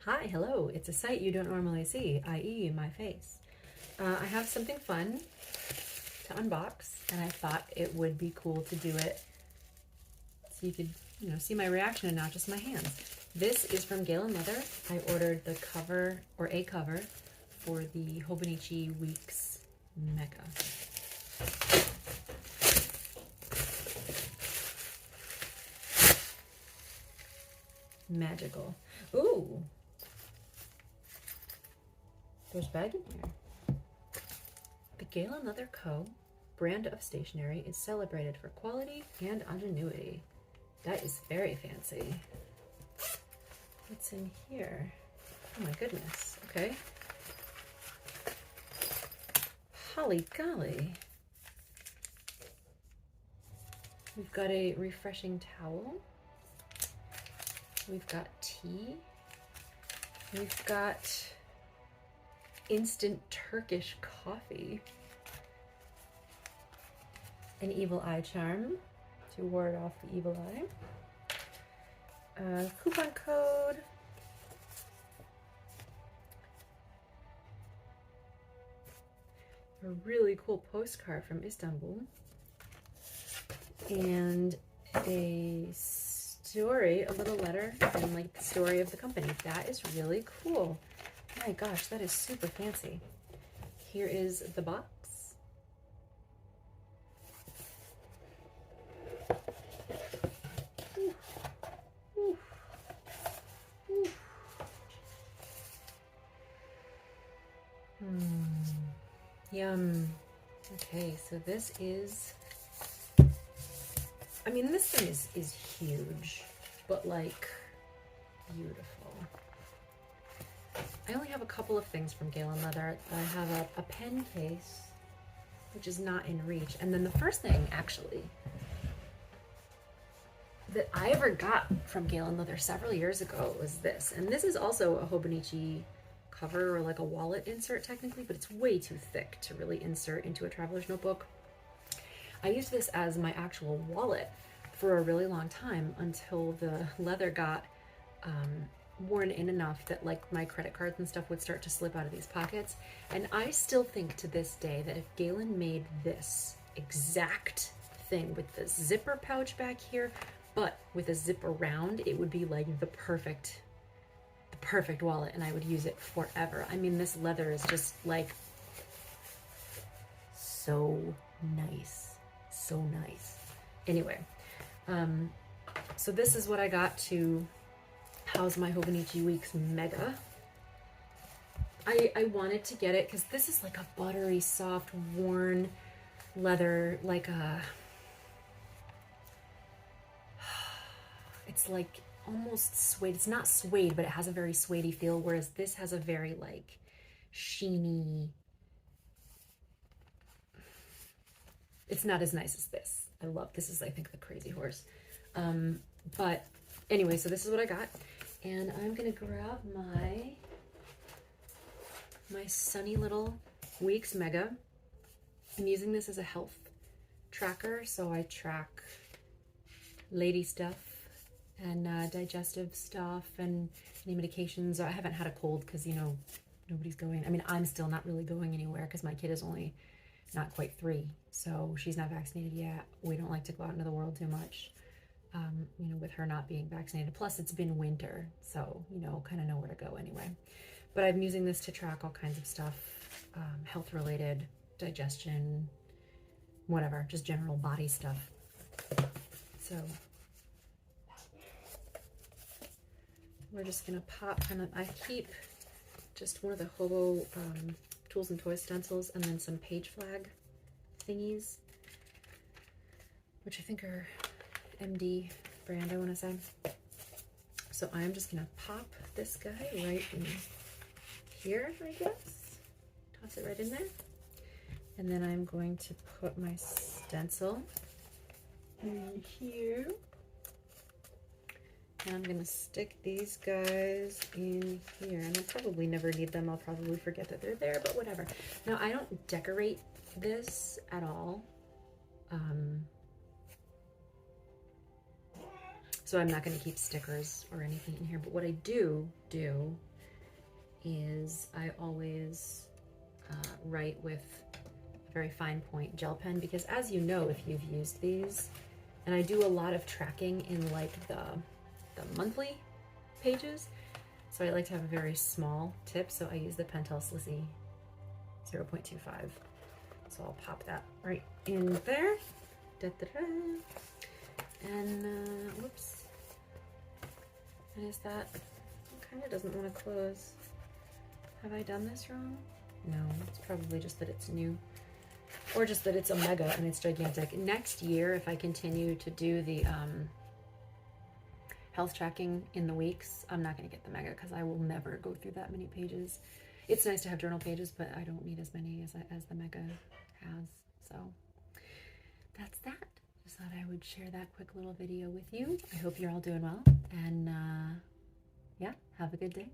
Hi, hello. It's a sight you don't normally see, i.e. my face. I have something fun to unbox, and I thought it would be cool to do it so you could, see my reaction and not just my hands. This is from Galen Leather. I ordered the cover, or a cover, for the Hobonichi Weeks Mega. Magical. Ooh! There's a bag in here. The Galen Leather Co. brand of stationery is celebrated for quality and ingenuity. That is very fancy. What's in here? Oh my goodness. Okay. Holly golly. We've got a refreshing towel. We've got tea. We've got instant Turkish coffee. An evil eye charm to ward off the evil eye. Coupon code. A really cool postcard from Istanbul. And a story, a little letter, and like the story of the company. That is really cool. My gosh, that is super fancy. Here is the box. Yum. Okay, so this is, I mean, this thing is huge, but like beautiful. I only have a couple of things from Galen Leather. I have a pen case, which is not in reach. And then the first thing, actually, that I ever got from Galen Leather several years ago was this. And this is also a Hobonichi cover, or like a wallet insert technically, but it's way too thick to really insert into a traveler's notebook. I used this as my actual wallet for a really long time until the leather got worn in enough that like my credit cards and stuff would start to slip out of these pockets. And I still think to this day that if Galen made this exact thing with the zipper pouch back here, but with a zip around, it would be like the perfect wallet, and I would use it forever. I mean, this leather is just like so nice, so nice. Anyway, so this is what I got to house my Hobonichi Weeks Mega. I wanted to get it because this is like a buttery, soft, worn leather, like a, it's like almost suede. It's not suede, but it has a very suede-y feel, whereas this has a very like sheeny, it's not as nice as this. I love this. Is I think the Crazy Horse. But anyway, so this is what I got, and I'm gonna grab my sunny little Weeks Mega. I'm using this as a health tracker, so I track lady stuff and digestive stuff and any medications. I haven't had a cold because, nobody's going. I mean, I'm still not really going anywhere because my kid is only not quite 3, so she's not vaccinated yet. We don't like to go out into the world too much, with her not being vaccinated. Plus, it's been winter, so, kind of know where to go anyway. But I'm using this to track all kinds of stuff, health-related, digestion, whatever, just general body stuff. So we're just gonna pop I keep just one of the Hobo tools and toys stencils, and then some page flag thingies, which I think are MD brand, I wanna say. So I'm just gonna pop this guy right in here, I guess. Toss it right in there. And then I'm going to put my stencil in here. And I'm gonna stick these guys in here, and I'll probably never need them. I'll probably forget that they're there, but whatever. Now, I don't decorate this at all. So I'm not gonna keep stickers or anything in here, but what I do is I always write with a very fine point gel pen, because as you know, if you've used these, and I do a lot of tracking in like the monthly pages, so I like to have a very small tip, so I use the Pentel Slissy 0.25. So I'll pop that right in there. Da, da, da. And whoops, what is that? It kind of doesn't want to close. Have I done this wrong? No, it's probably just that it's new, or just that it's a mega and it's gigantic. Next year, if I continue to do the health tracking in the weeks, I'm not going to get the mega because I will never go through that many pages. It's nice to have journal pages, but I don't need as many as the mega has. So that's that. Just thought I would share that quick little video with you. I hope you're all doing well, and yeah, have a good day.